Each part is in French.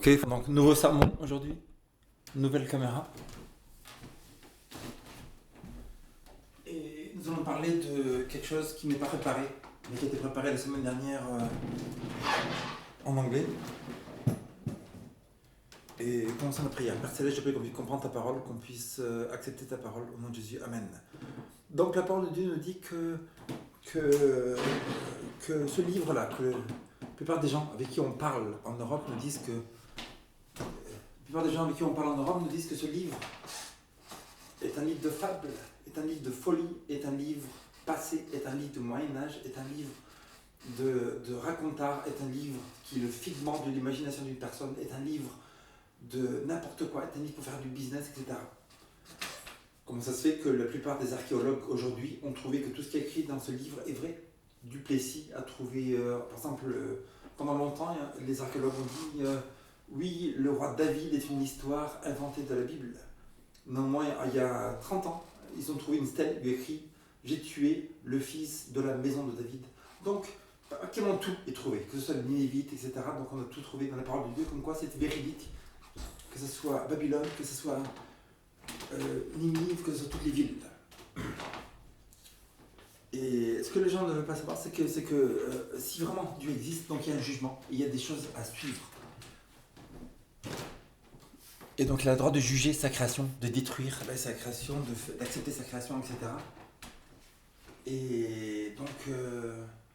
Ok, donc nouveau sermon aujourd'hui, nouvelle caméra. Et nous allons parler de quelque chose qui n'est pas préparé, mais qui a été préparé la semaine dernière en anglais. Et commençons la prière. Père Céleste, je prie qu'on puisse comprendre ta parole, qu'on puisse accepter ta parole au nom de Jésus. Amen. Donc la parole de Dieu nous dit que ce livre-là, que la plupart des gens avec qui on parle en Europe nous disent que ce livre est un livre de fables, est un livre de folie, est un livre passé, est un livre de Moyen-Âge, est un livre de racontard, est un livre qui est le figment de l'imagination d'une personne, est un livre de n'importe quoi, est un livre pour faire du business, etc. Comment ça se fait que la plupart des archéologues aujourd'hui ont trouvé que tout ce qui est écrit dans ce livre est vrai? Duplessis a trouvé, par exemple, pendant longtemps, les archéologues ont dit oui, le roi David est une histoire inventée de la Bible. Néanmoins, il y a 30 ans, ils ont trouvé une stèle, il y a écrit « J'ai tué le fils de la maison de David ». Donc, quasiment tout est trouvé, que ce soit le Ninévite, etc. Donc on a tout trouvé dans la parole de Dieu, comme quoi c'est véridique, que ce soit Babylone, que ce soit Ninive, que ce soit toutes les villes. Et ce que les gens ne veulent pas savoir, c'est que si vraiment Dieu existe, donc il y a un jugement, il y a des choses à suivre. Et donc il a le droit de juger sa création, de détruire sa création, d'accepter sa création, etc. Et donc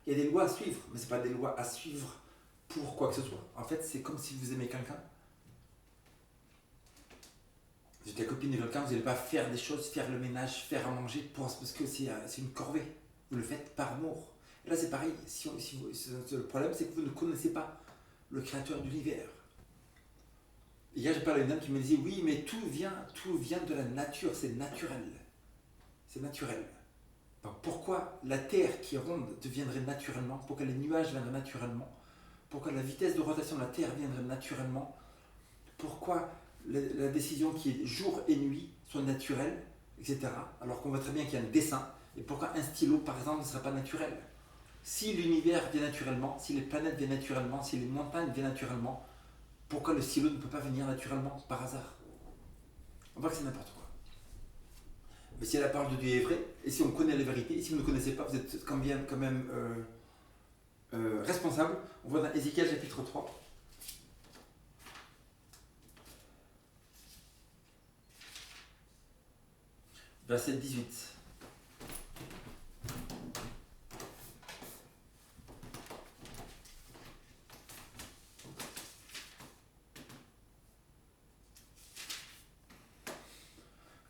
il y a des lois à suivre, mais ce n'est pas des lois à suivre pour quoi que ce soit. En fait, c'est comme si vous aimez quelqu'un. Vous êtes la copine de quelqu'un, vous n'allez pas faire des choses, faire le ménage, faire à manger, parce que c'est une corvée. Vous le faites par amour. Et là c'est pareil, le problème c'est que vous ne connaissez pas le créateur de l'univers. Hier, j'ai parlé à une dame qui me disait oui, mais tout vient de la nature, c'est naturel. C'est naturel. Donc pourquoi la Terre qui est ronde deviendrait naturellement? Pourquoi les nuages viendraient naturellement? Pourquoi la vitesse de rotation de la Terre viendrait naturellement? Pourquoi la décision qui est jour et nuit soit naturelle, etc. Alors qu'on voit très bien qu'il y a un dessin. Et pourquoi un stylo, par exemple, ne serait pas naturel? Si l'univers vient naturellement, si les planètes viennent naturellement, si les montagnes viennent naturellement, pourquoi le stylo ne peut pas venir naturellement, par hasard? On voit que c'est n'importe quoi. Mais si la parole de Dieu est vraie, et si on connaît la vérité, et si vous ne connaissez pas, vous êtes quand même responsable. On voit dans Ézéchiel chapitre 3. Verset 18.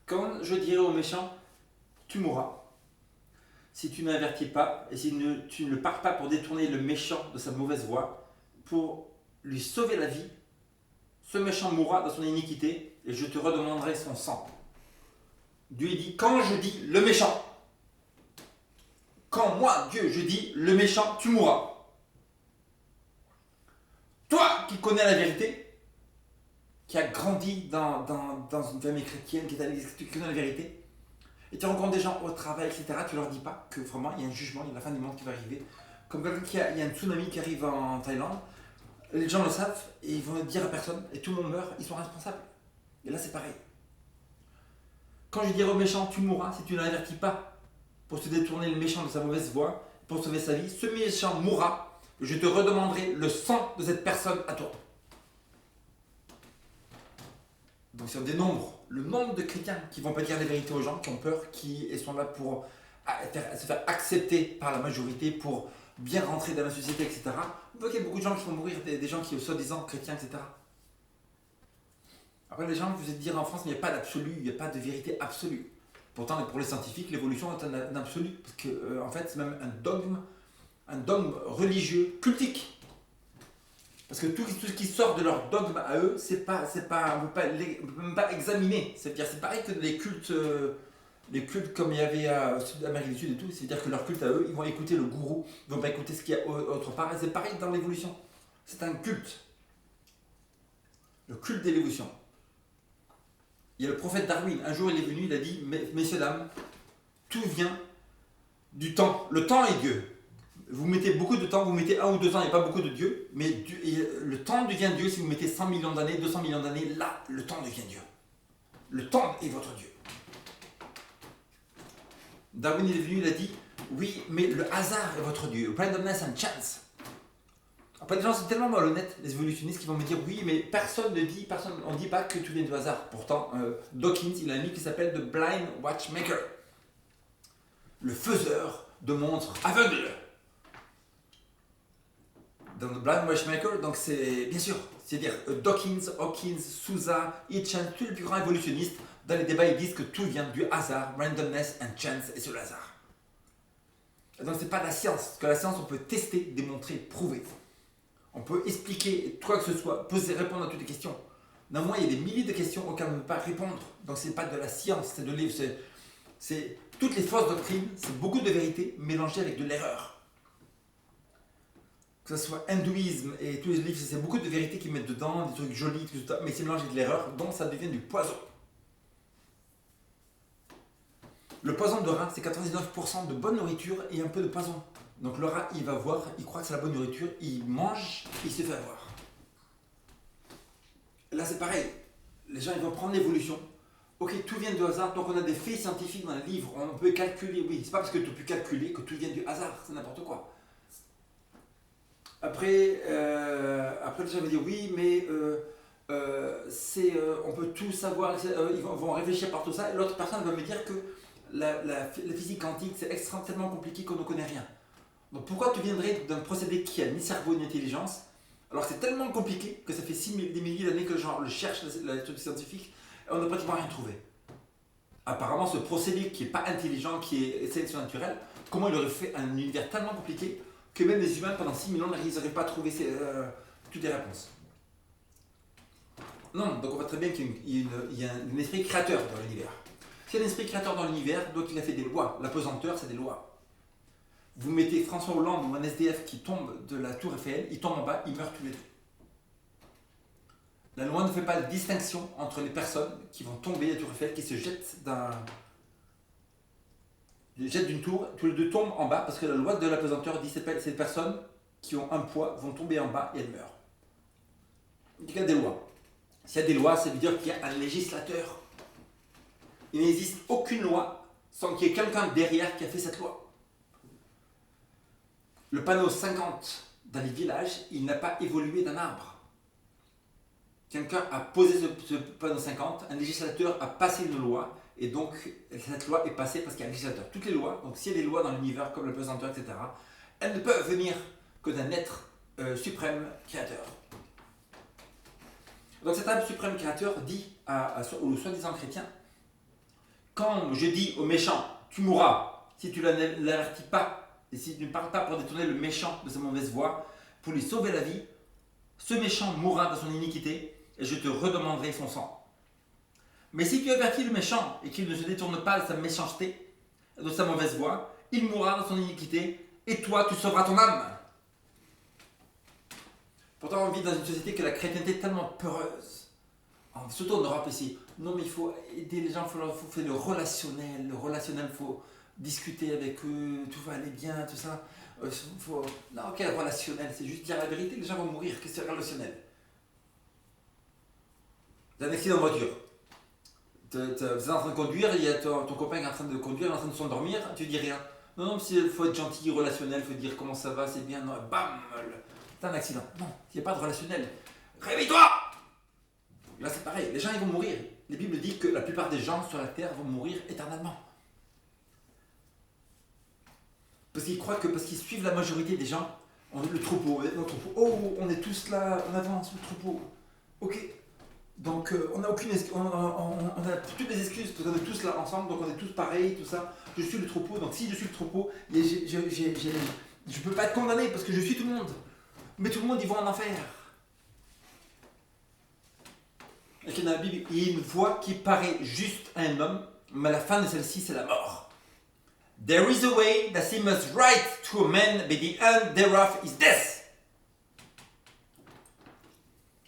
Quand je dirai au méchant, tu mourras, si tu n'avertis pas, et si tu ne parles pas pour détourner le méchant de sa mauvaise voie, pour lui sauver la vie, ce méchant mourra dans son iniquité, et je te redemanderai son sang. Dieu dit, quand je dis le méchant, quand moi, Dieu, je dis le méchant, tu mourras. Toi qui connais la vérité, qui a grandi dans une famille chrétienne, qui connaît la vérité, et tu rencontres des gens au travail, etc., tu leur dis pas que vraiment il y a un jugement, il y a la fin du monde qui va arriver. Comme quelqu'un il y a un tsunami qui arrive en Thaïlande, les gens le savent et ils vont le dire à personne, et tout le monde meurt, ils sont responsables. Et là c'est pareil. Quand je dirai au méchant, tu mourras si tu ne l'avertis pas pour se détourner le méchant de sa mauvaise voie, pour sauver sa vie, ce méchant mourra, je te redemanderai le sang de cette personne à toi. Donc si on dénombre le nombre de chrétiens qui vont pas dire la vérité aux gens, qui ont peur, qui sont là pour se faire accepter par la majorité, pour bien rentrer dans la société, etc. On voit qu'il y a beaucoup de gens qui vont mourir, des gens qui sont soi-disant chrétiens, etc. Après les gens, vous êtes dire en France, mais il n'y a pas d'absolu, il n'y a pas de vérité absolue. Pourtant, pour les scientifiques, l'évolution est un absolu, parce que en fait, c'est même un dogme religieux, cultique. Parce que tout ce qui sort de leur dogme à eux, on ne peut même pas examiner. C'est-à-dire, c'est pareil que les cultes comme il y avait à Sud-Amérique du Sud et tout, c'est-à-dire que leur culte à eux, ils vont écouter le gourou, ils ne vont pas écouter ce qu'il y a autre part. Et c'est pareil dans l'évolution. C'est un culte. Le culte de l'évolution. Il y a le prophète Darwin. Un jour, il est venu, il a dit, messieurs, dames, tout vient du temps. Le temps est Dieu. Vous mettez beaucoup de temps, vous mettez 1 ou 2 ans, il n'y a pas beaucoup de Dieu, mais le temps devient Dieu si vous mettez 100 millions d'années, 200 millions d'années, là, le temps devient Dieu. Le temps est votre Dieu. Darwin est venu, il a dit, oui, mais le hasard est votre Dieu, randomness and chance. Après, les gens sont tellement malhonnêtes, les évolutionnistes, qui vont me dire, oui, mais on ne dit pas que tout vient du hasard. Pourtant, Dawkins, il a un livre qui s'appelle The Blind Watchmaker, le faiseur de montres aveugles. Dans The Blind Watchmaker, donc c'est, bien sûr, c'est-à-dire Dawkins, Hawkins, Sousa, Hitchens, tous les plus grands évolutionnistes, dans les débats, ils disent que tout vient du hasard, randomness and chance, et c'est le hasard. Et donc c'est pas de la science, parce que la science, on peut tester, démontrer, prouver. On peut expliquer quoi que ce soit, poser, répondre à toutes les questions. Néanmoins, il y a des milliers de questions auxquelles on ne peut pas répondre. Donc c'est pas de la science, c'est de livres, c'est toutes les fausses doctrines, c'est beaucoup de vérité mélangées avec de l'erreur. Que ce soit hindouisme et tous les livres, c'est beaucoup de vérités qu'ils mettent dedans, des trucs jolis, tout ça, mais c'est mélangé avec de l'erreur, donc ça devient du poison. Le poison de rat, c'est 99% de bonne nourriture et un peu de poison. Donc le rat, il va voir, il croit que c'est la bonne nourriture, il mange, il se fait avoir. Là, c'est pareil. Les gens, ils vont prendre l'évolution. Ok, tout vient du hasard, donc on a des faits scientifiques dans les livres, on peut calculer, oui, c'est pas parce que tu peux calculer que tout vient du hasard, c'est n'importe quoi. Après, les gens vont dire, oui, mais on peut tout savoir, ils vont réfléchir par tout ça, et l'autre personne va me dire que la physique quantique, c'est extrêmement compliqué qu'on ne connaît rien. Donc pourquoi tu viendrais d'un procédé qui a ni cerveau ni intelligence, alors que c'est tellement compliqué que ça fait des milliers d'années que les gens le cherchent, la truc scientifique, et on n'a pratiquement rien trouvé. Apparemment, ce procédé qui n'est pas intelligent, qui est sélection naturelle, comment il aurait fait un univers tellement compliqué que même les humains, pendant 6 000 ans, ils n'auraient pas trouvé toutes les réponses. Non, donc on voit très bien qu'il y a un esprit créateur dans l'univers. S'il y a un esprit créateur dans l'univers, donc il a fait des lois. La pesanteur, c'est des lois. Vous mettez François Hollande ou un SDF qui tombe de la tour Eiffel, il tombe en bas, il meurt tous les deux. La loi ne fait pas de distinction entre les personnes qui vont tomber de la tour Eiffel, qui se jettent d'une tour, tous les deux tombent en bas, parce que la loi de la pesanteur dit que ces personnes qui ont un poids vont tomber en bas et elles meurent. Il y a des lois. S'il y a des lois, ça veut dire qu'il y a un législateur. Il n'existe aucune loi sans qu'il y ait quelqu'un derrière qui a fait cette loi. Le panneau 50 dans les villages, il n'a pas évolué d'un arbre. Quelqu'un a posé ce panneau 50, un législateur a passé une loi, et donc cette loi est passée parce qu'il y a un législateur. Toutes les lois, donc s'il y a des lois dans l'univers comme la pesanteur, etc., elles ne peuvent venir que d'un être suprême créateur. Donc cet être suprême créateur dit aux soi-disant chrétiens, quand je dis au méchant, tu mourras, si tu ne l'avertis pas, et si tu ne parles pas pour détourner le méchant de sa mauvaise voie, pour lui sauver la vie, ce méchant mourra dans son iniquité, et je te redemanderai son sang. Mais si tu avertis le méchant, et qu'il ne se détourne pas de sa méchanceté, de sa mauvaise voie, il mourra dans son iniquité, et toi tu sauveras ton âme. Pourtant on vit dans une société que la chrétienté est tellement peureuse. Surtout en Europe ici. Non mais il faut aider les gens, il faut faire le relationnel, il faut discuter avec eux, tout va aller bien, tout ça. Non, quel relationnel, c'est juste dire la vérité, les gens vont mourir, qu'est-ce que c'est relationnel? Tu as un accident de voiture, vous êtes en train de conduire, il y a ton copain qui est en train de conduire, il est en train de s'endormir, tu dis rien. Non, il faut être gentil, relationnel, il faut dire comment ça va, c'est bien, non, bam, t'as un accident. Non, il n'y a pas de relationnel. Réveille-toi! Là c'est pareil, les gens ils vont mourir. La Bible dit que la plupart des gens sur la terre vont mourir éternellement. Parce qu'ils croient que parce qu'ils suivent la majorité des gens, le troupeau, oh on est tous là, on avance, le troupeau. Ok, donc on n'a aucune excuse, on a toutes les excuses, parce qu'on est tous là ensemble, donc on est tous pareils, tout ça. Je suis le troupeau, donc si je suis le troupeau, je ne peux pas être condamné parce que je suis tout le monde. Mais tout le monde, ils vont en enfer. Et dans la Bible, il y a une voie qui paraît juste à un homme, mais la fin de celle-ci, c'est la mort. There is a way that seems right to a man, but the end thereof is death.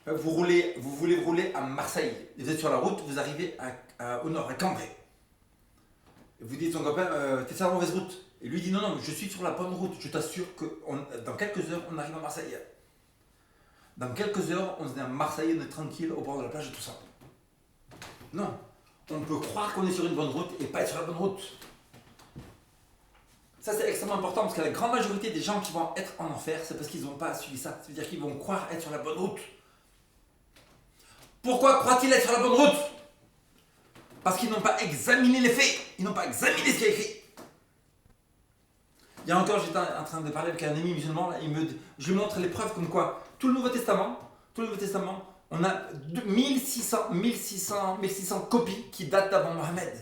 Vous voulez rouler à Marseille, vous êtes sur la route, vous arrivez au nord, à Cambrai. Vous dites à ton copain, t'es sur la mauvaise route. Et lui dit non, non, mais je suis sur la bonne route. Je t'assure que dans quelques heures, on arrive à Marseille. Dans quelques heures, on est à Marseille, on est tranquille au bord de la plage et tout ça. Non, on peut croire qu'on est sur une bonne route et pas être sur la bonne route. Ça, c'est extrêmement important parce que la grande majorité des gens qui vont être en enfer, c'est parce qu'ils n'ont pas suivi ça. C'est-à-dire qu'ils vont croire être sur la bonne route. Pourquoi croient-ils être sur la bonne route? Parce qu'ils n'ont pas examiné les faits. Ils n'ont pas examiné ce qui est écrit. Il y a encore, j'étais en train de parler avec un ami musulman, là, je lui montre les preuves comme quoi tout le Nouveau Testament, on a 1600 copies qui datent d'avant Mohammed.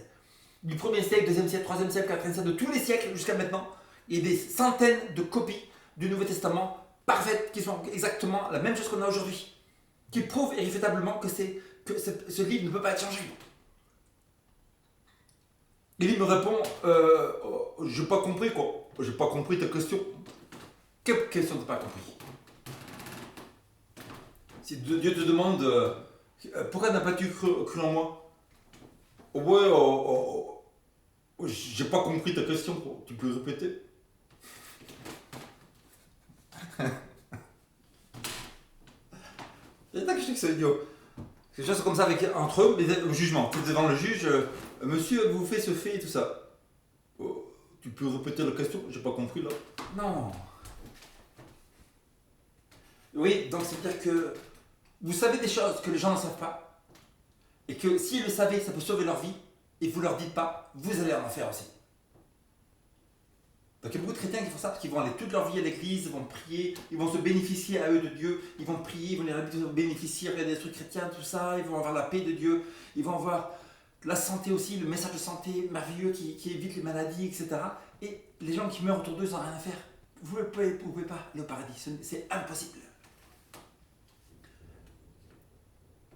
Du 1er siècle, 2e siècle, 3e siècle, 4e siècle, de tous les siècles jusqu'à maintenant, il y a des centaines de copies du Nouveau Testament parfaites qui sont exactement la même chose qu'on a aujourd'hui, qui prouvent irréfutablement que ce livre ne peut pas être changé. Et lui me répond, j'ai pas compris quoi. J'ai pas compris ta question. Quelle question t'as pas compris? Si Dieu te demande pourquoi n'as pas tu cru en moi? Ouais, j'ai pas compris ta question quoi. Tu peux répéter? C'est ça que je sais que c'est idiot. C'est des choses comme ça entre eux, mais au jugement. Tu es devant le juge, monsieur, vous faites ce fait et tout ça. Tu peux répéter la question? J'ai pas compris là. Non. Oui, donc c'est-à-dire que vous savez des choses que les gens ne savent pas, et que s'ils le savaient, ça peut sauver leur vie, et vous leur dites pas, vous allez en enfer aussi. Donc il y a beaucoup de chrétiens qui font ça, parce qu'ils vont aller toute leur vie à l'église, ils vont prier, ils vont se bénéficier à eux de Dieu, ils vont prier, ils vont les bénéficier, regarder des trucs chrétiens, tout ça, ils vont avoir la paix de Dieu, ils vont avoir la santé aussi, le message de santé merveilleux qui évite les maladies, etc. Et les gens qui meurent autour d'eux, ils n'ont rien à faire. Vous ne pouvez pas aller au paradis, c'est impossible.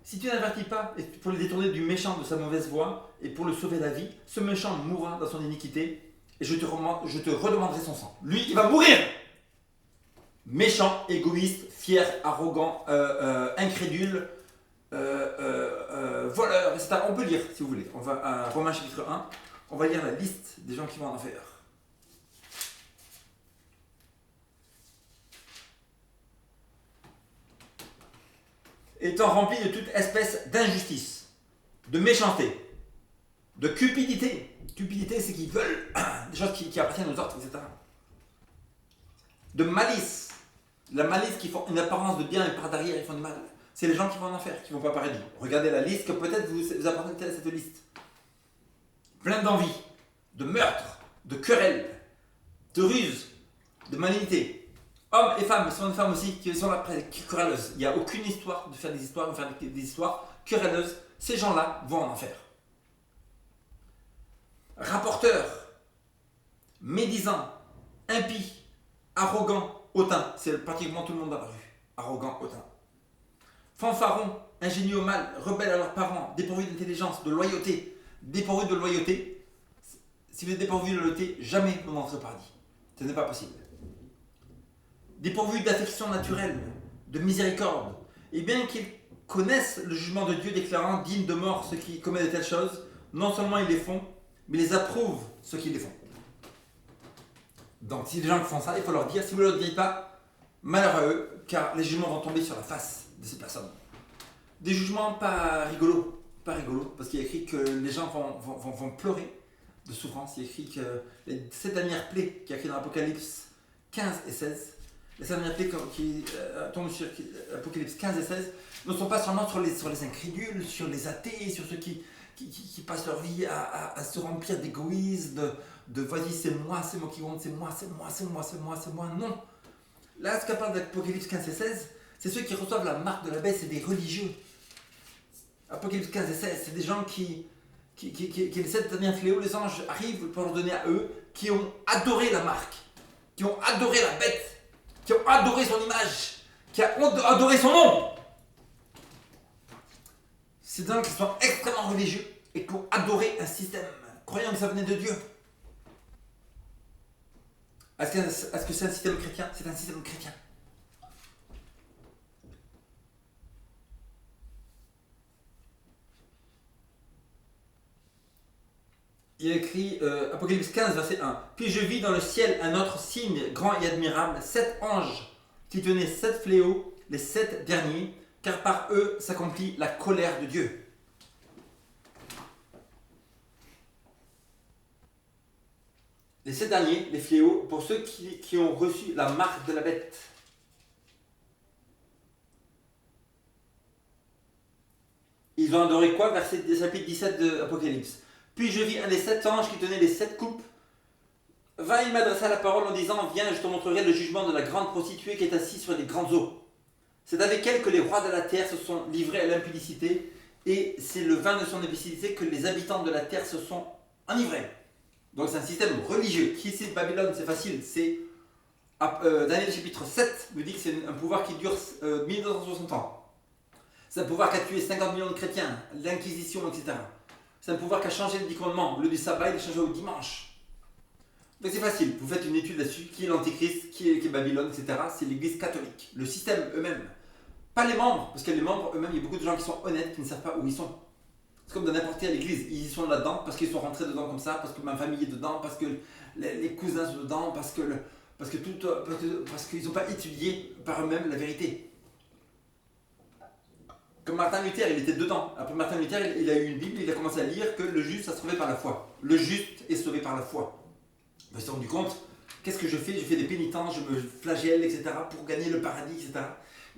Si tu n'avertis pas pour le détourner du méchant de sa mauvaise voie et pour le sauver la vie, ce méchant mourra dans son iniquité et je te redemanderai son sang. Lui, il va mourir. Méchant, égoïste, fier, arrogant, incrédule, voleur, etc. On peut lire si vous voulez. On va à Romains chapitre 1, on va lire la liste des gens qui vont en enfer. Étant rempli de toute espèce d'injustice, de méchanceté, de cupidité. Cupidité, c'est qu'ils veulent des choses qui appartiennent aux autres, etc. De malice. La malice qui font une apparence de bien et par derrière, ils font du mal. C'est les gens qui vont en enfer, qui ne vont pas paradis. Regardez la liste que peut-être vous appartenez à cette liste. Plein d'envie, de meurtre, de querelles, de ruse, de malignité. Hommes et femmes, ce sont des femmes aussi qui sont là querelleuses. Il n'y a aucune histoire de faire des histoires querelleuses. Ces gens-là vont en enfer. Rapporteurs, médisants, impies, arrogants, hautains. C'est pratiquement tout le monde dans la rue. Arrogant, hautain. Fanfarons, ingénieux au mal, rebelles à leurs parents, dépourvus d'intelligence, de loyauté. Dépourvus de loyauté. Si vous êtes dépourvus de loyauté, jamais vous n'entrez au paradis. Ce n'est pas possible. Dépourvus d'affection naturelle, de miséricorde, et bien qu'ils connaissent le jugement de Dieu déclarant dignes de mort ceux qui commettent de telles choses, non seulement ils les font, mais ils approuvent ceux qui les font. Donc si les gens qui font ça, il faut leur dire, si vous ne leur dites pas, malheur à eux, car les jugements vont tomber sur la face de ces personnes. Des jugements pas rigolos, parce qu'il y a écrit que les gens vont pleurer de souffrance. Il y a écrit que les 7 dernières plaies qu'il y a écrit dans l'Apocalypse 15 et 16, les 7 dernières plaies qui tombent sur l'Apocalypse 15 et 16, ne sont pas seulement sur les incrédules, sur les athées, sur ceux qui passent leur vie à se remplir d'égoïsme, de vas-y c'est moi qui compte, c'est moi, non. Là, ce qu'elle parle d'Apocalypse 15 et 16, c'est ceux qui reçoivent la marque de la bête, c'est des religieux. Apocalypse 15 et 16, c'est des gens qui les 7 derniers fléaux, les anges arrivent pour leur donner à eux, qui ont adoré la marque, qui ont adoré la bête, qui ont adoré son image, qui ont adoré son nom. C'est des gens qui sont extrêmement religieux et qui ont adoré un système, croyant que ça venait de Dieu. Est-ce que c'est un système chrétien? C'est un système chrétien. il y a écrit Apocalypse 15, verset 1. Puis je vis dans le ciel un autre signe grand et admirable, 7 anges qui tenaient 7 fléaux, les 7 derniers, car par eux s'accomplit la colère de Dieu. Les 7 derniers, les fléaux, pour ceux qui ont reçu la marque de la bête. Ils ont adoré quoi? Verset chapitre 17 de Apocalypse. Puis je vis un des 7 anges qui tenait les 7 coupes. Va, il m'adressa la parole en disant, viens, je te montrerai le jugement de la grande prostituée qui est assise sur les grandes eaux. C'est avec elle que les rois de la terre se sont livrés à l'impudicité, et c'est le vin de son impudicité que les habitants de la terre se sont enivrés. Donc c'est un système religieux. Qui c'est Babylone? C'est facile. C'est Daniel chapitre 7 nous dit que c'est un pouvoir qui dure 1260 ans. C'est un pouvoir qui a tué 50 millions de chrétiens, l'Inquisition, etc. C'est un pouvoir qui a changé le 10 commandements. Au lieu du sabbat, il a changé au dimanche. Donc c'est facile. Vous faites une étude là-dessus. Qui est l'Antéchrist, qui est Babylone, etc. C'est l'Église catholique. Le système eux-mêmes. Pas les membres, parce que les membres eux-mêmes, il y a beaucoup de gens qui sont honnêtes, qui ne savent pas où ils sont. C'est comme dans n'importe quelle église. Ils sont là-dedans parce qu'ils sont rentrés dedans comme ça, parce que ma famille est dedans, parce que les cousins sont dedans, parce qu'ils n'ont pas étudié par eux-mêmes la vérité. Comme Martin Luther, il était dedans. Après Martin Luther, il a eu une Bible, il a commencé à lire que le juste a sauvé par la foi. Le juste est sauvé par la foi. Il s'est rendu compte, qu'est-ce que je fais? Je fais des pénitences, je me flagelle, etc. pour gagner le paradis, etc.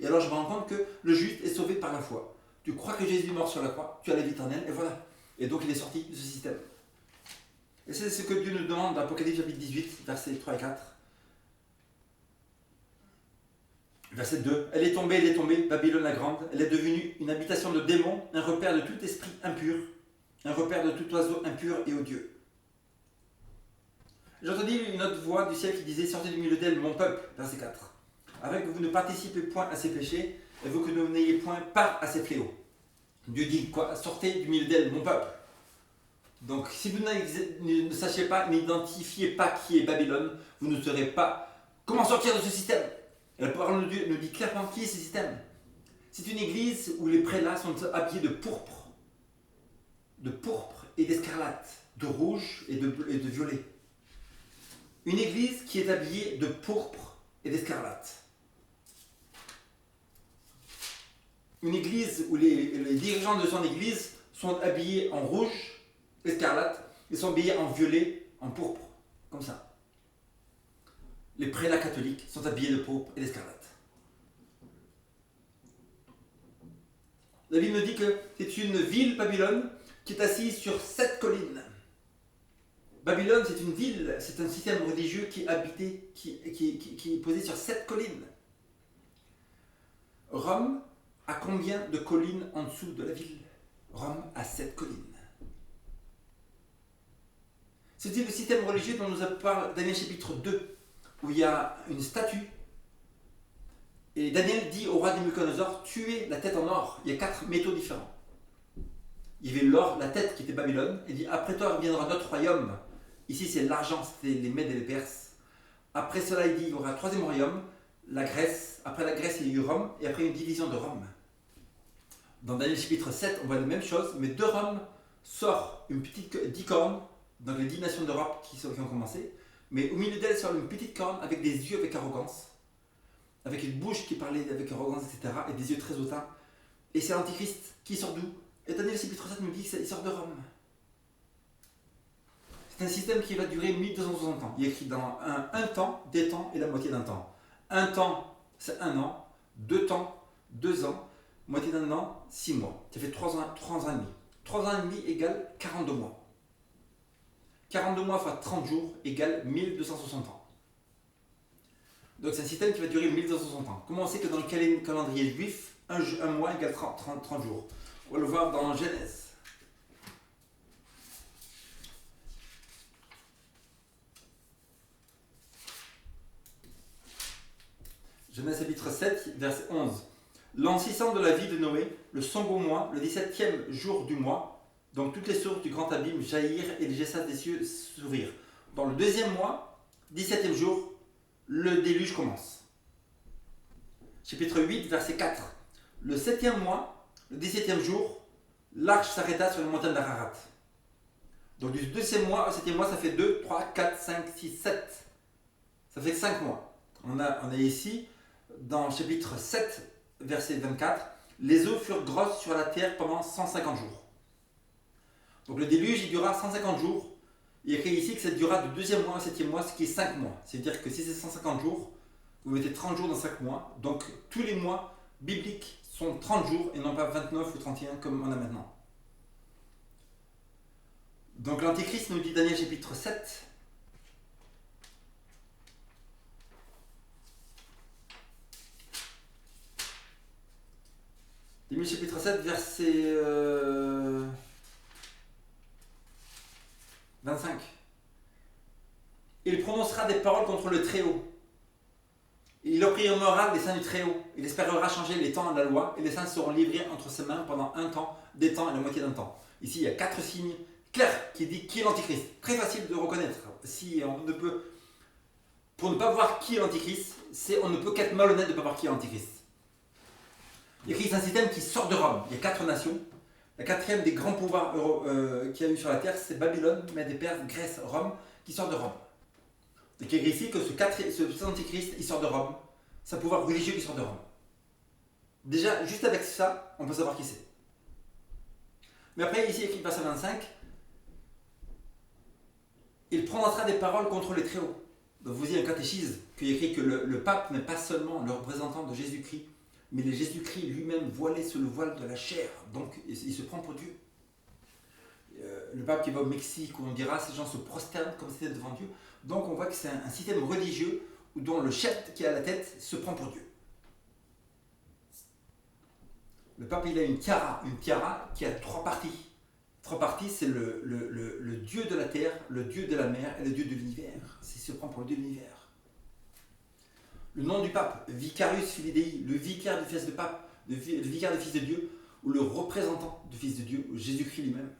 Et alors je me rends compte que le juste est sauvé par la foi. Tu crois que Jésus est mort sur la croix, tu as la vie éternelle, et voilà. Et donc il est sorti de ce système. Et c'est ce que Dieu nous demande dans Apocalypse chapitre 18, versets 3 et 4. Verset 2. Elle est tombée, Babylone la grande. Elle est devenue une habitation de démons, un repère de tout esprit impur, un repère de tout oiseau impur et odieux. J'ai entendu une autre voix du ciel qui disait, sortez du milieu d'elle, mon peuple, verset 4. Avec que vous ne participez point à ses péchés, et vous que vous n'ayez point part à ses fléaux. Dieu dit quoi? Sortez du milieu d'elle, mon peuple. Donc si vous ne sachez pas, n'identifiez pas qui est Babylone, vous ne saurez pas comment sortir de ce système. Et la parole de Dieu nous dit clairement qui est ce système. C'est une église où les prélats sont habillés de pourpre et d'escarlate, de rouge et de violet. Une église qui est habillée de pourpre et d'escarlate. Une église où les dirigeants de son église sont habillés en rouge, escarlate, et sont habillés en violet, en pourpre, comme ça. Les prélats catholiques sont habillés de pourpre et d'escarlate. La Bible me dit que c'est une ville, Babylone, qui est assise sur 7 collines. Babylone, c'est une ville, c'est un système religieux qui est posé sur 7 collines. Rome a combien de collines en dessous de la ville? Rome a 7 collines. C'est le système religieux dont nous parle Daniel chapitre 2, où il y a une statue. Et Daniel dit au roi Nabuchodonosor, tuez la tête en or. Il y a 4 métaux différents. Il y avait l'or, la tête qui était Babylone. Il dit, après toi viendra notre royaume. Ici c'est l'argent, c'était les Mèdes et les Perses. Après cela, il dit, il y aura un 3e royaume, la Grèce. Après la Grèce, il y a eu Rome. Et après une division de Rome. Dans Daniel chapitre 7, on voit la même chose, mais de Rome sort une petite 10 cornes, donc les 10 nations d'Europe qui ont commencé, mais au milieu d'elles sort une petite corne avec des yeux avec arrogance, avec une bouche qui parlait avec arrogance, etc., et des yeux très hautains. Et c'est l'Antichrist qui sort d'où? Et Daniel chapitre 7 nous dit qu'il sort de Rome. C'est un système qui va durer 1260 ans. Il est écrit dans un temps, des temps et la moitié d'un temps. Un temps, c'est 1 an, 2 temps, 2 ans, moitié d'un an, 6 mois. Ça fait 3 ans et demi. 3 ans et demi égale 42 mois. 42 mois fois 30 jours égale 1260 ans. Donc c'est un système qui va durer 1260 ans. Comment on sait que dans le calendrier juif, un mois égale 30 jours? On va le voir dans Genèse. Genèse chapitre 7, verset 11. L'an 600 de la vie de Noé, le second mois, le 17e jour du mois, donc toutes les sources du grand abîme jaillirent et les gestas des cieux s'ouvrirent. Dans le 2e mois, 17e jour, le déluge commence. Chapitre 8, verset 4. Le 7e mois, le 17e jour, l'arche s'arrêta sur les montagnes d'Ararat. Donc du deuxième mois au septième mois, ça fait 2, 3, 4, 5, 6, 7. Ça fait 5 mois. On est ici, dans le chapitre 7, verset 24. Les eaux furent grosses sur la terre pendant 150 jours. Donc le déluge, il durera 150 jours. Il est écrit ici que ça durera du deuxième mois au septième mois, ce qui est 5 mois. C'est-à-dire que si c'est 150 jours, vous mettez 30 jours dans 5 mois. Donc tous les mois bibliques sont 30 jours et non pas 29 ou 31 comme on a maintenant. Donc l'Antéchrist nous dit Daniel chapitre 7. Daniel chapitre 7, verset 25. Il prononcera des paroles contre le Très-Haut. Il opprimera les saints du Très-Haut. Il espérera changer les temps de la loi et les saints seront livrés entre ses mains pendant un temps, des temps et la moitié d'un temps. Ici, il y a 4 signes clairs qui disent qui est l'Antichrist. Très facile de reconnaître. Si on ne peut, pour ne pas voir qui est l'Antichrist, on ne peut qu'être malhonnête de ne pas voir qui est l'Antichrist. Il y a un système qui sort de Rome. Il y a 4 nations. La quatrième des grands pouvoirs qu'il y a eu sur la terre, c'est Babylone, Mède et Perse, Grèce, Rome, qui sort de Rome. Donc il y a ici que ce antichrist, il sort de Rome. C'est un pouvoir religieux qui sort de Rome. Déjà, juste avec ça, on peut savoir qui c'est. Mais après, ici, écrit verset 25, il prononcera des paroles contre les Très-Hauts. Donc vous avez un catéchisme qui écrit que le pape n'est pas seulement le représentant de Jésus-Christ, mais le Jésus-Christ lui-même voilé sous le voile de la chair. Donc il se prend pour Dieu. Le pape qui va au Mexique, où on dira ces gens se prosternent comme si c'était devant Dieu. Donc on voit que c'est un système religieux dont le chef qui est à la tête se prend pour Dieu. Le pape, il a une tiara qui a 3 parties. 3 parties, c'est le Dieu de la terre, le Dieu de la mer et le Dieu de l'univers. Il se prend pour le Dieu de l'univers. Le nom du pape, Vicarius Filii, le vicaire du fils de pape, le vicaire du fils de Dieu, ou le représentant du fils de Dieu, ou Jésus-Christ lui-même.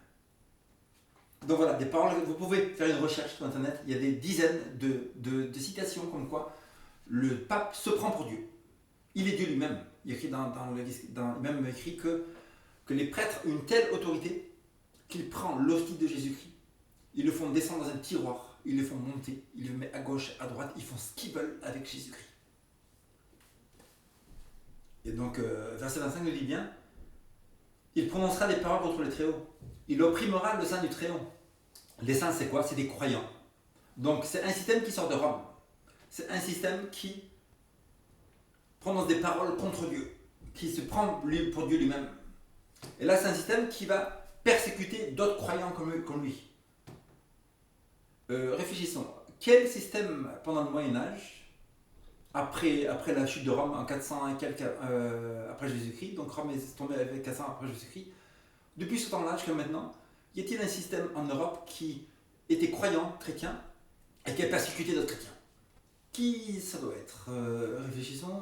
Donc voilà, des paroles, vous pouvez faire une recherche sur internet, il y a des dizaines de citations comme quoi le pape se prend pour Dieu. Il est Dieu lui-même. Il écrit même écrit que les prêtres ont une telle autorité qu'ils prennent l'hostie de Jésus-Christ, ils le font descendre dans un tiroir, ils le font monter, ils le mettent à gauche, à droite, ils font ce qu'ils veulent avec Jésus-Christ. Et donc, verset 25 nous dit bien, il prononcera des paroles contre le Très-Haut. Il opprimera le saint du Très-Haut. Les saints, c'est quoi? C'est des croyants. Donc, c'est un système qui sort de Rome. C'est un système qui prononce des paroles contre Dieu, qui se prend pour Dieu lui-même. Et là, c'est un système qui va persécuter d'autres croyants comme lui. Réfléchissons. Quel système pendant le Moyen-Âge, après la chute de Rome en 400 et quelques après Jésus-Christ, donc Rome est tombé avec 400 après Jésus-Christ, depuis ce temps-là jusqu'à maintenant, y a-t-il un système en Europe qui était croyant, chrétien, et qui a persécuté d'autres chrétiens? Qui ça doit être? Réfléchissons.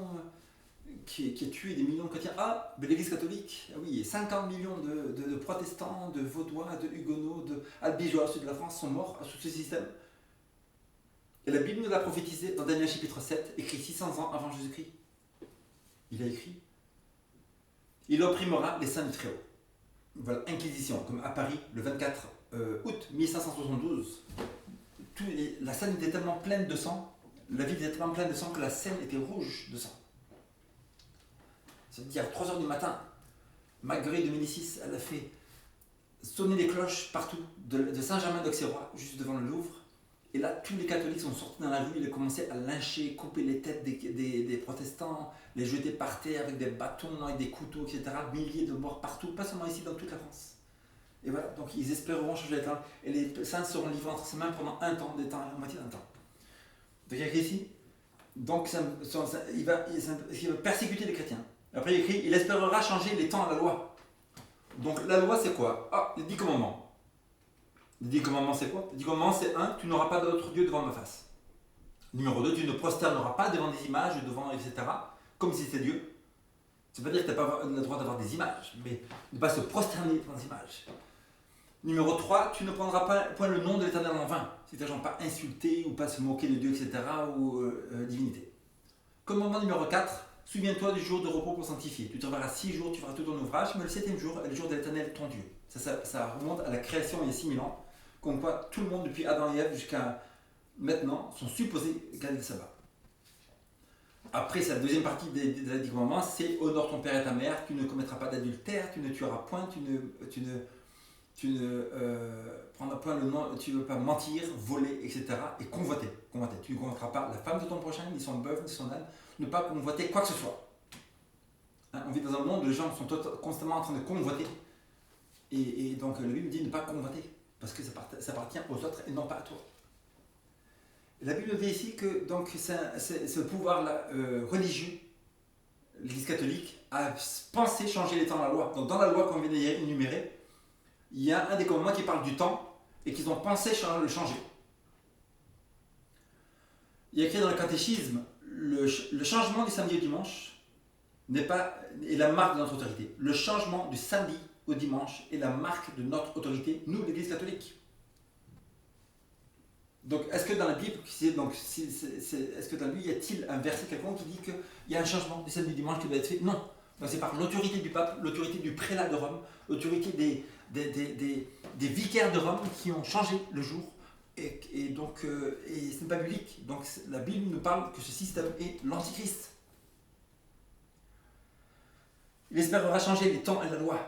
Qui a tué des millions de chrétiens? Ah, l'Église catholique. Ah oui, 50 millions de protestants, de vaudois, de huguenots, d'albigeois au sud de la France sont morts sous ce système. Et la Bible nous l'a prophétisé dans Daniel chapitre 7, écrit 600 ans avant Jésus-Christ. Il a écrit, il opprimera les saints du Très-Haut. Voilà, Inquisition, comme à Paris, le 24 août 1572. La Seine était tellement pleine de sang, la ville était tellement pleine de sang que la Seine était rouge de sang. C'est-à-dire, à 3h du matin, Marguerite de Médicis, elle a fait sonner les cloches partout, de Saint-Germain d'Auxerrois, juste devant le Louvre. Et là, tous les catholiques sont sortis dans la rue, ils ont commencé à lyncher, couper les têtes des protestants, les jeter par terre avec des bâtons, avec des couteaux, etc. Milliers de morts partout, pas seulement ici, dans toute la France. Et voilà, donc ils espéreront changer l'état. Et les saints seront livrés entre ses mains pendant un temps, des temps, la moitié d'un temps. Donc il y a écrit ici, donc il va persécuter les chrétiens. Après il écrit, il espérera changer les temps à la loi. Donc la loi c'est quoi? Ah, les 10 commandements. Les 10 commandements c'est quoi? Les 10 commandements c'est 1, tu n'auras pas d'autre Dieu devant ma face. Numéro 2, tu ne prosterneras pas devant des images, devant etc. Comme si c'était Dieu. Ça veut pas dire que tu n'as pas le droit d'avoir des images, mais ne pas se prosterner devant des images. Numéro 3, tu ne prendras pas point le nom de l'Éternel en vain. C'est-à-dire pas insulter ou pas se moquer de Dieu, etc. ou divinité. Commandement numéro 4, souviens-toi du jour de repos pour sanctifier. Tu travailleras 6 jours, tu feras tout ton ouvrage, mais le 7e jour est le jour de l'Éternel ton Dieu. Ça remonte à la création il y a 6000 ans, comme quoi tout le monde, depuis Adam et Ève jusqu'à maintenant, sont supposés garder le sabbat. Après, cette deuxième partie des 10 commandements, c'est honore ton père et ta mère, tu ne commettras pas d'adultère, tu ne tueras point, tu ne prendras point le nom, tu ne veux pas mentir, voler, etc. Et convoiter. Tu ne convoiteras pas la femme de ton prochain, ni son bœuf, ni son âne, ne pas convoiter quoi que ce soit. Hein, on vit dans un monde où les gens sont constamment en train de convoiter. Et donc la Bible dit ne pas convoiter, parce que ça appartient aux autres et non pas à toi. La Bible dit ici que donc, ce pouvoir-là religieux, l'Église catholique, a pensé changer les temps de la loi. Donc dans la loi qu'on vient d'énumérer, il y a un des commandements qui parle du temps et qu'ils ont pensé le changer. Il y a écrit dans le catéchisme, le changement du samedi au dimanche est la marque de notre autorité. Le changement du samedi au dimanche est la marque de notre autorité, nous l'Église catholique. Donc, est-ce que dans la Bible, est-ce que dans la Bible, y a-t-il un verset quelconque qui dit qu'il y a un changement du samedi dimanche qui doit être fait? Non. Donc, c'est par l'autorité du pape, l'autorité du prélat de Rome, l'autorité des vicaires de Rome qui ont changé le jour. Et donc, ce n'est pas biblique. Donc, la Bible nous parle que ce système est l'antichrist. Il espérera changer les temps et la loi.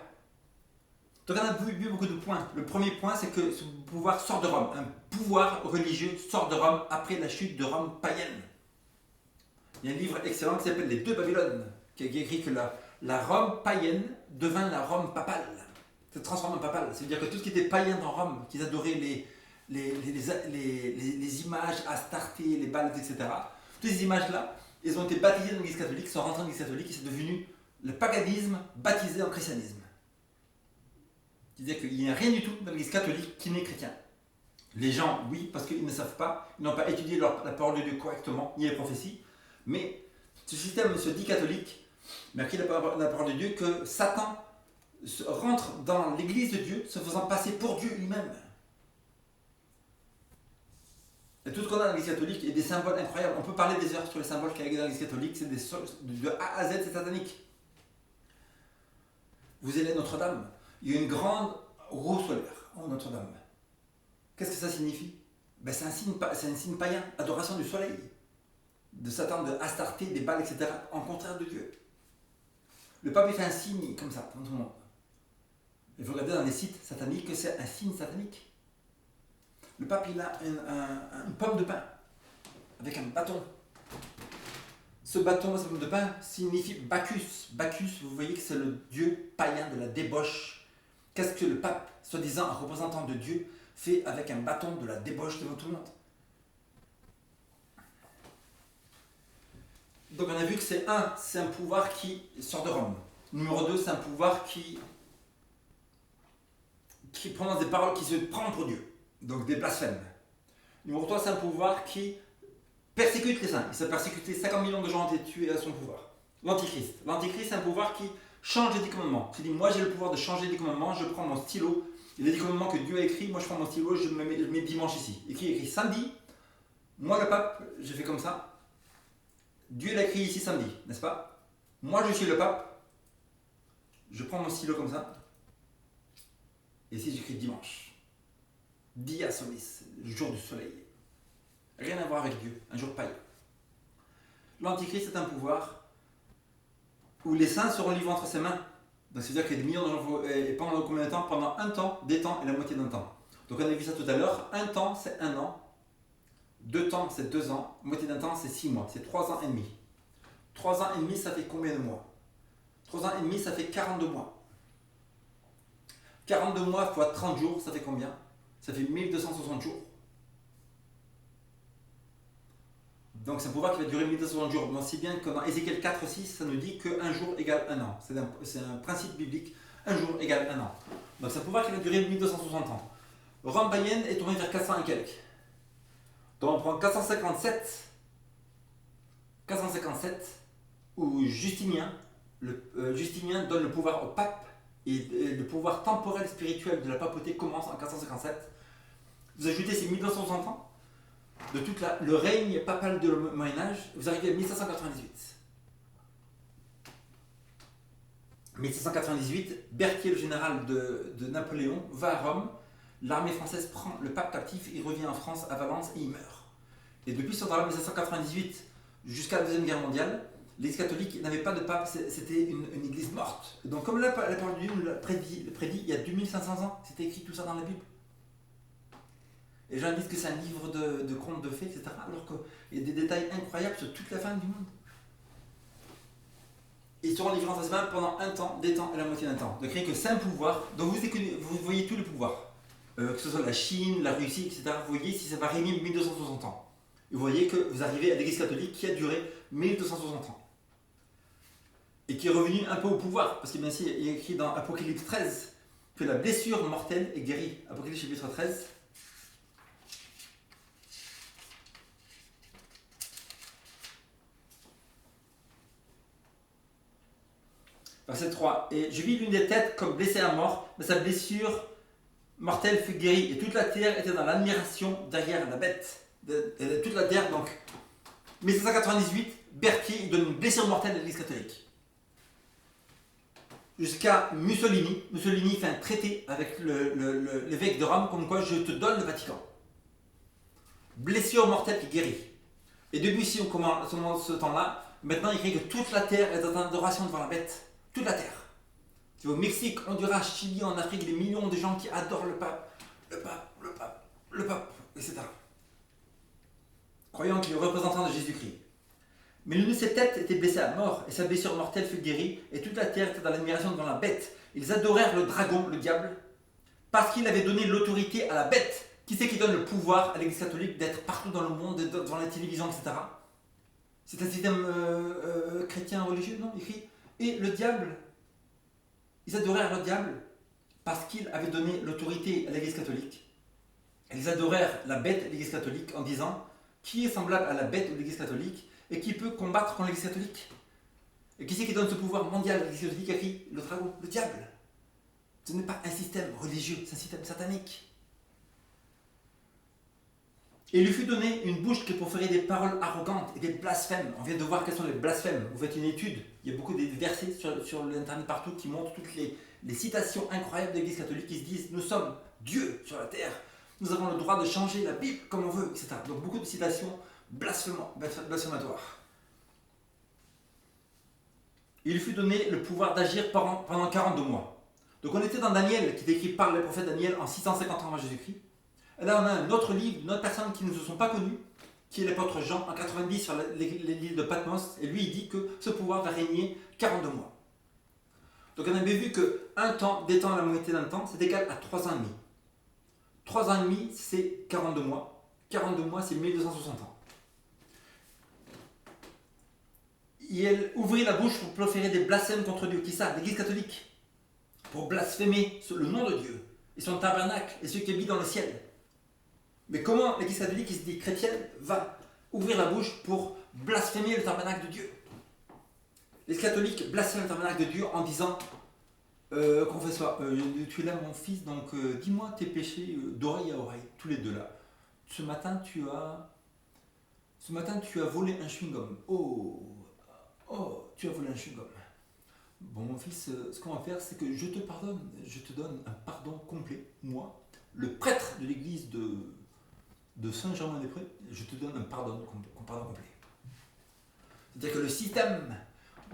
Donc on a vu beaucoup de points. Le premier point, c'est que ce pouvoir sort de Rome. Un pouvoir religieux sort de Rome après la chute de Rome païenne. Il y a un livre excellent qui s'appelle Les Deux Babylones, qui a écrit que la Rome païenne devint la Rome papale. Ça se transforme en papale. C'est-à-dire que tout ce qui était païen dans Rome, qu'ils adoraient les images, Astarté, les Bals, etc. Toutes ces images-là, elles ont été baptisées dans l'Église catholique, sont rentrées dans l'Église catholique et c'est devenu le paganisme baptisé en christianisme. C'est-à-dire qu'il n'y a rien du tout dans l'Église catholique qui n'est chrétien. Les gens, oui, parce qu'ils ne savent pas, ils n'ont pas étudié la parole de Dieu correctement, ni les prophéties, mais ce système se dit catholique, mais qui la parole de Dieu, que Satan rentre dans l'Église de Dieu, se faisant passer pour Dieu lui-même. Et tout ce qu'on a dans l'Église catholique est des symboles incroyables. On peut parler des heures sur les symboles qu'il y a dans l'Église catholique, c'est de A à Z, c'est satanique. Vous allez à Notre-Dame, il y a une grande roue solaire en Notre-Dame. Qu'est-ce que ça signifie? C'est un signe païen, adoration du soleil, de Satan, de Astarté, des Bals, etc., en contraire de Dieu. Le pape fait un signe comme ça, dans tout le monde. Et vous regardez dans les sites sataniques que c'est un signe satanique. Le pape, il a une pomme de pain, avec un bâton. Ce bâton, cette pomme de pain, signifie Bacchus. Bacchus, vous voyez que c'est le dieu païen de la débauche. Qu'est-ce que le pape, soi-disant un représentant de Dieu, fait avec un bâton de la débauche devant tout le monde? Donc on a vu que c'est un pouvoir qui sort de Rome. Numéro 2, c'est un pouvoir qui prononce des paroles qui se prend pour Dieu. Donc des blasphèmes. Numéro 3, c'est un pouvoir qui persécute les saints. Il s'est persécuté, 50 millions de gens ont été tués à son pouvoir. L'Antichrist. L'Antichrist, c'est un pouvoir qui change les 10 commandements. Il dit, moi j'ai le pouvoir de changer les 10 commandements, je prends mon stylo, les 10 commandements que Dieu a écrits, moi je prends mon stylo, je mets dimanche ici. Écrit samedi, moi le pape, je fais comme ça. Dieu l'a écrit ici samedi, n'est-ce pas? Moi je suis le pape, je prends mon stylo comme ça, et ici j'écris dimanche. Dia solis, le jour du soleil. Rien à voir avec Dieu, un jour païen. L'Antichrist est un pouvoir où les saints seront livrés entre ses mains. Donc c'est-à-dire qu'il y a des millions de gens, et pendant combien de temps? Pendant un temps, des temps et la moitié d'un temps. Donc on a vu ça tout à l'heure, un temps c'est 1 an, 2 temps c'est 2 ans, moitié d'un temps c'est 6 mois, c'est 3 ans et demi. 3 ans et demi ça fait combien de mois? 3 ans et demi ça fait 42 mois. 42 mois fois 30 jours, ça fait combien? Ça fait 1260 jours. Donc c'est un pouvoir qui va durer 1260 jours. Donc si bien que dans Ézéchiel 4-6, ça nous dit qu'un jour égale 1 an. C'est un principe biblique, un jour égale 1 an. Donc c'est un pouvoir qui va durer 1260 ans. Rome païenne est tournée vers 400 et quelques. Donc on prend 457, où Justinien donne le pouvoir au pape, et le pouvoir temporel spirituel de la papauté commence en 457. Vous ajoutez ces 1260 ans de tout le règne papal de Moyen-Âge, vous arrivez à 1798. 1798, Berthier, le général de Napoléon, va à Rome l'armée française prend le pape captif, il revient en France à Valence et il meurt. Et depuis ce temps-là, 1798 jusqu'à la Deuxième Guerre mondiale, l'Église catholique n'avait pas de pape, c'était une église morte. Donc comme la parole de Dieu nous l'a prédit il y a 2500 ans, c'était écrit tout ça dans la Bible. Et les gens disent que c'est un livre de contes de fées, etc. Alors qu'il y a des détails incroyables sur toute la fin du monde. Ils seront livrés en face main pendant un temps, des temps et la moitié d'un temps. De créer que 5 pouvoirs, donc vous voyez tous les pouvoirs. Que ce soit la Chine, la Russie, etc. Vous voyez si ça va régner 1260 ans. Et vous voyez que vous arrivez à l'Église catholique qui a duré 1260 ans. Et qui est revenu un peu au pouvoir. Parce qu'il y a écrit dans Apocalypse 13 que la blessure mortelle est guérie. Apocalypse chapitre 13. Verset 3. Et je vis l'une des têtes comme blessée à mort, mais sa blessure mortelle fut guérie. Et toute la terre était dans l'admiration derrière la bête. Toute la terre, donc. 1798, Berthier donne une blessure mortelle à l'Église catholique. Jusqu'à Mussolini. Mussolini fait un traité avec l'évêque de Rome, comme quoi je te donne le Vatican. Blessure mortelle qui guérit. Et depuis ce temps-là, maintenant il écrit que toute la terre est en adoration devant la bête. Toute la terre. Tu vas au Mexique, Honduras, Chili, en Afrique, des millions de gens qui adorent le pape, etc. Croyant qu'il est le représentant de Jésus-Christ. Mais l'une de ses têtes était blessée à mort, et sa blessure mortelle fut guérie, et toute la terre était dans l'admiration devant la bête. Ils adorèrent le dragon, le diable, parce qu'il avait donné l'autorité à la bête. Qui c'est qui donne le pouvoir à l'Église catholique d'être partout dans le monde, devant la télévision, etc. C'est un système chrétien religieux, non? Écrit. Et le diable, ils adorèrent le diable parce qu'il avait donné l'autorité à l'Église catholique. Ils adorèrent la bête de l'Église catholique en disant qui est semblable à la bête de l'Église catholique et qui peut combattre contre l'Église catholique. Et qui c'est qui donne ce pouvoir mondial à l'Église catholique? Écrit le dragon, le diable. Ce n'est pas un système religieux, c'est un système satanique. Et il lui fut donné une bouche qui proférait des paroles arrogantes et des blasphèmes. On vient de voir quels sont les blasphèmes. Vous faites une étude, il y a beaucoup de versets sur l'internet partout qui montrent toutes les citations incroyables de l'Église catholique qui se disent « Nous sommes Dieu sur la terre, nous avons le droit de changer la Bible comme on veut, etc. » Donc beaucoup de citations blasphématoires. Il lui fut donné le pouvoir d'agir pendant 42 mois. Donc on était dans Daniel, qui est écrit par le prophète Daniel en 650 ans avant Jésus-Christ. Et là, on a un autre livre d'une autre personne qui ne se sont pas connues, qui est l'apôtre Jean, en 90 sur l'île de Patmos. Et lui, il dit que ce pouvoir va régner 42 mois. Donc on avait vu que un temps, des temps à la moitié d'un temps, c'est égal à 3 ans et demi. 3 ans et demi, c'est 42 mois. 42 mois, c'est 1260 ans. Et elle ouvrit la bouche pour proférer des blasphèmes contre Dieu. Qui ça? L'Église catholique. Pour blasphémer le nom de Dieu et son tabernacle et ceux qui habitent dans le ciel. Mais comment l'Église catholique, qui se dit chrétienne, va ouvrir la bouche pour blasphémer le tabernacle de Dieu? L'Église catholique blasphème le tabernacle de Dieu en disant confesse-toi, tu es là mon fils, donc dis-moi tes péchés d'oreille à oreille, tous les deux là. Ce matin tu as volé un chewing-gum. Oh, tu as volé un chewing-gum. Bon mon fils, ce qu'on va faire, c'est que je te pardonne, je te donne un pardon complet, moi, le prêtre de l'église de Saint-Germain-des-Prés, je te donne un pardon complet. C'est-à-dire que le système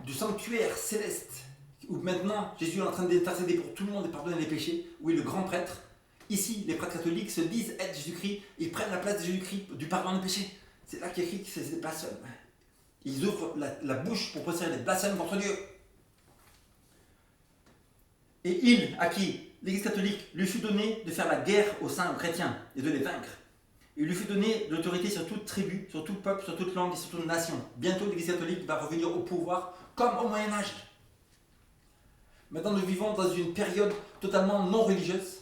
du sanctuaire céleste, où maintenant Jésus est en train d'intercéder pour tout le monde et pardonner les péchés, où est le grand prêtre, ici les prêtres catholiques se disent être Jésus-Christ, ils prennent la place de Jésus-Christ du pardon des péchés. C'est là qu'il écrit que c'est des blasphèmes. Ils ouvrent la bouche pour procéder des blasphèmes contre Dieu. Et il, à qui l'Église catholique lui fut donné de faire la guerre aux saints chrétiens et de les vaincre. Il lui fut donné l'autorité sur toute tribu, sur tout peuple, sur toute langue et sur toute nation. Bientôt l'Église catholique va revenir au pouvoir comme au Moyen-Âge. Maintenant nous vivons dans une période totalement non religieuse.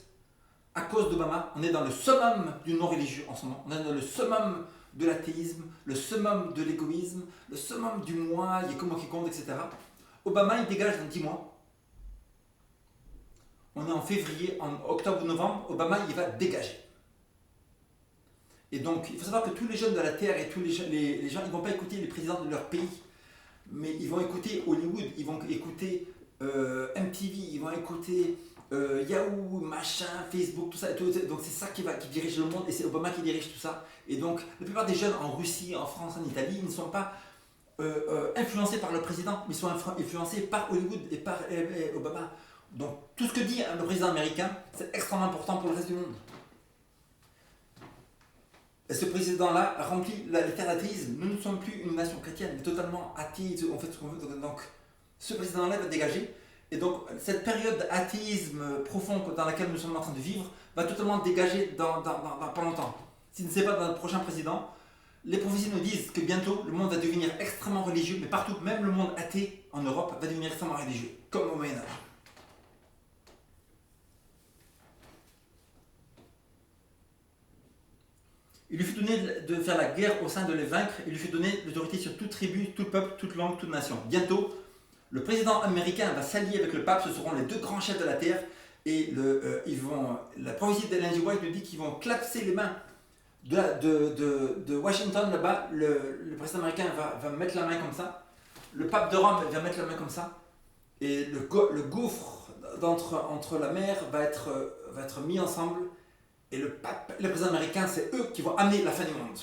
À cause d'Obama, on est dans le summum du non-religieux en ce moment. On est dans le summum de l'athéisme, le summum de l'égoïsme, le summum du moi, il y a comment qui compte, etc. Obama, il dégage dans 10 mois. On est en février, en octobre ou novembre, Obama, il va dégager. Et donc, il faut savoir que tous les jeunes de la Terre et tous les gens, ils ne vont pas écouter les présidents de leur pays, mais ils vont écouter Hollywood, ils vont écouter MTV, ils vont écouter Yahoo, machin, Facebook, tout ça. Donc c'est ça qui dirige le monde et c'est Obama qui dirige tout ça. Et donc la plupart des jeunes en Russie, en France, en Italie, ils ne sont pas influencés par le président, mais ils sont influencés par Hollywood et par Obama. Donc tout ce que dit le président américain, c'est extrêmement important pour le reste du monde. Et ce président-là remplit la terre d'athéisme. Nous ne sommes plus une nation chrétienne, mais totalement athée, on fait ce qu'on veut. Donc ce président-là va dégager. Et donc cette période d'athéisme profond dans laquelle nous sommes en train de vivre va totalement dégager dans pas longtemps. Si ce n'est pas dans le prochain président, les prophéties nous disent que bientôt le monde va devenir extrêmement religieux, mais partout, même le monde athée en Europe va devenir extrêmement religieux, comme au Moyen-Âge. Il lui fut donné de faire la guerre au sein de les vaincre, il lui fut donné l'autorité sur toute tribu, tout peuple, toute langue, toute nation. Bientôt, le président américain va s'allier avec le pape, ce seront les deux grands chefs de la terre, et la prophétie d'Ellen G. White nous dit qu'ils vont clapser les mains de Washington là-bas. Le président américain va mettre la main comme ça, le pape de Rome va mettre la main comme ça, et le gouffre entre la mer va être mis ensemble. Et le pape, les présidents américains, c'est eux qui vont amener la fin du monde.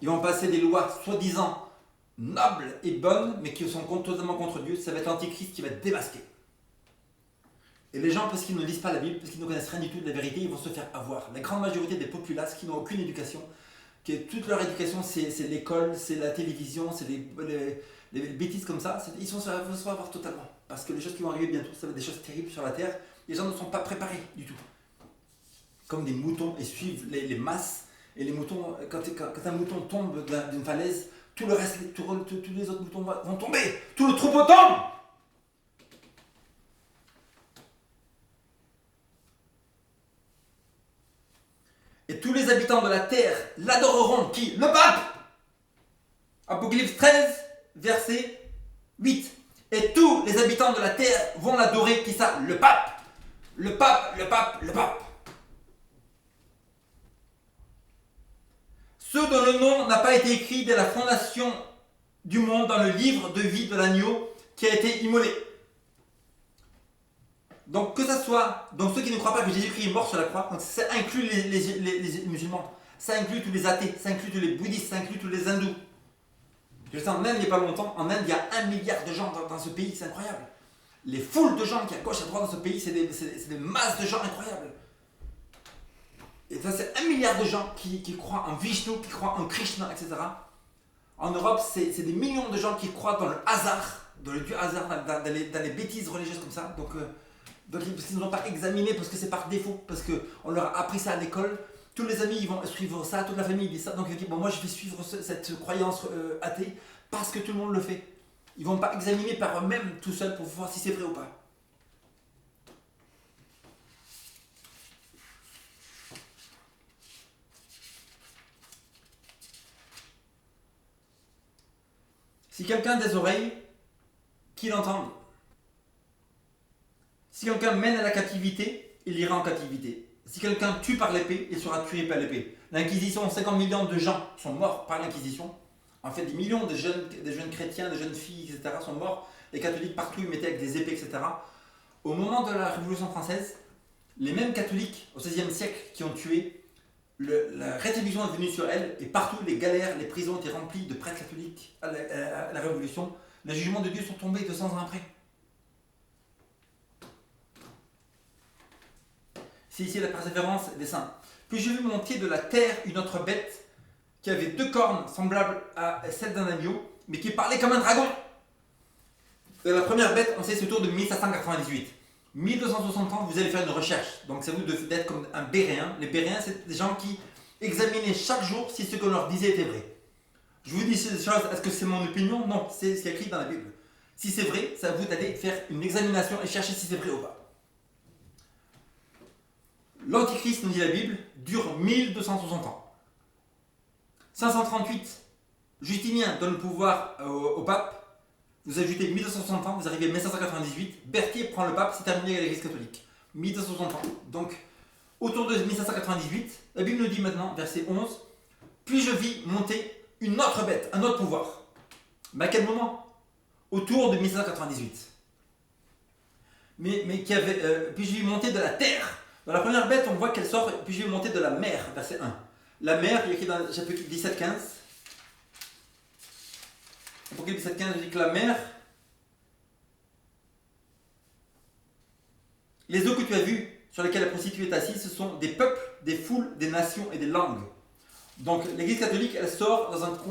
Ils vont passer des lois soi-disant nobles et bonnes, mais qui sont totalement contre Dieu. Ça va être l'Antichrist qui va être démasqué. Et les gens, parce qu'ils ne lisent pas la Bible, parce qu'ils ne connaissent rien du tout de la vérité, ils vont se faire avoir. La grande majorité des populaces qui n'ont aucune éducation, toute leur éducation, c'est l'école, c'est la télévision, c'est les bêtises comme ça, ils vont se faire avoir totalement. Parce que les choses qui vont arriver bientôt, ça va être des choses terribles sur la terre. Les gens ne sont pas préparés du tout. Comme des moutons, et suivent les masses. Et les moutons, quand un mouton tombe d'une falaise, tout le reste, tous les autres moutons vont tomber. Tout le troupeau tombe. Et tous les habitants de la terre l'adoreront. Qui? Le pape. Apocalypse 13, verset 8. Et tous les habitants de la terre vont l'adorer. Qui ça? Le pape. Le pape, le pape, le pape. Ceux dont le nom n'a pas été écrit dès la fondation du monde dans le livre de vie de l'agneau qui a été immolé. Donc que ça soit, donc ceux qui ne croient pas que Jésus-Christ est mort sur la croix, donc ça inclut les musulmans, ça inclut tous les athées, ça inclut tous les bouddhistes, ça inclut tous les hindous. Je sais en Inde il n'y a pas longtemps, en Inde il y a 1 milliard de gens dans ce pays, c'est incroyable. Les foules de gens qui à gauche à droite dans ce pays, c'est des masses de gens incroyables. Et ça c'est 1 milliard de gens qui croient en Vishnu, qui croient en Krishna, etc. En Europe, c'est des millions de gens qui croient dans le hasard, dans le dieu hasard, dans les bêtises religieuses comme ça. Donc ils ne l'ont pas examiné parce que c'est par défaut, parce qu'on leur a appris ça à l'école. Tous les amis ils vont suivre ça, toute la famille dit ça. Donc ils disent, bon, moi je vais suivre cette croyance athée parce que tout le monde le fait. Ils ne vont pas examiner par eux-mêmes tout seuls pour voir si c'est vrai ou pas. Si quelqu'un a des oreilles, qu'il entende. Si quelqu'un mène à la captivité, il ira en captivité. Si quelqu'un tue par l'épée, il sera tué par l'épée. L'Inquisition, 50 millions de gens sont morts par l'Inquisition. En fait, des millions de jeunes chrétiens, de jeunes filles, etc. sont morts. Les catholiques partout, ils mettaient avec des épées, etc. Au moment de la Révolution française, les mêmes catholiques au XVIe siècle qui ont tué, la rétribution est venue sur elles et partout les galères, les prisons étaient remplies de prêtres catholiques à la Révolution. Les jugements de Dieu sont tombés 200 ans après. C'est ici la persévérance des saints. Puis je vis monter de la terre une autre bête qui avait 2 cornes semblables à celles d'un agneau, mais qui parlait comme un dragon. Et la première bête, on sait, c'est autour de 1798. 1260 ans, vous allez faire une recherche. Donc c'est à vous d'être comme un béréen. Les béréens, c'est des gens qui examinaient chaque jour si ce qu'on leur disait était vrai. Je vous dis ces choses, est-ce que c'est mon opinion? Non, c'est ce qui est écrit dans la Bible. Si c'est vrai, c'est à vous d'aller faire une examination et chercher si c'est vrai ou pas. L'Antichrist, nous dit la Bible, dure 1260 ans. 538, Justinien donne le pouvoir au pape. Vous ajoutez 1260 ans, vous arrivez à 1598. Berthier prend le pape, c'est terminé avec l'Église catholique. 1260 ans. Donc, autour de 1598, la Bible nous dit maintenant, verset 11, puis je vis monter une autre bête, un autre pouvoir. Mais à quel moment? autour de 1798. Mais qui avait. Puis je lui ai monté de la terre. Dans la première bête, on voit qu'elle sort, puis je lui ai monté de la mer, verset 1. La mer, il est écrit dans le chapitre 17-15. Apocalypse 17-15, il dit que la mer. Les eaux que tu as vues, sur lesquelles la prostituée est assise, ce sont des peuples, des foules, des nations et des langues. Donc l'église catholique, elle sort dans un coin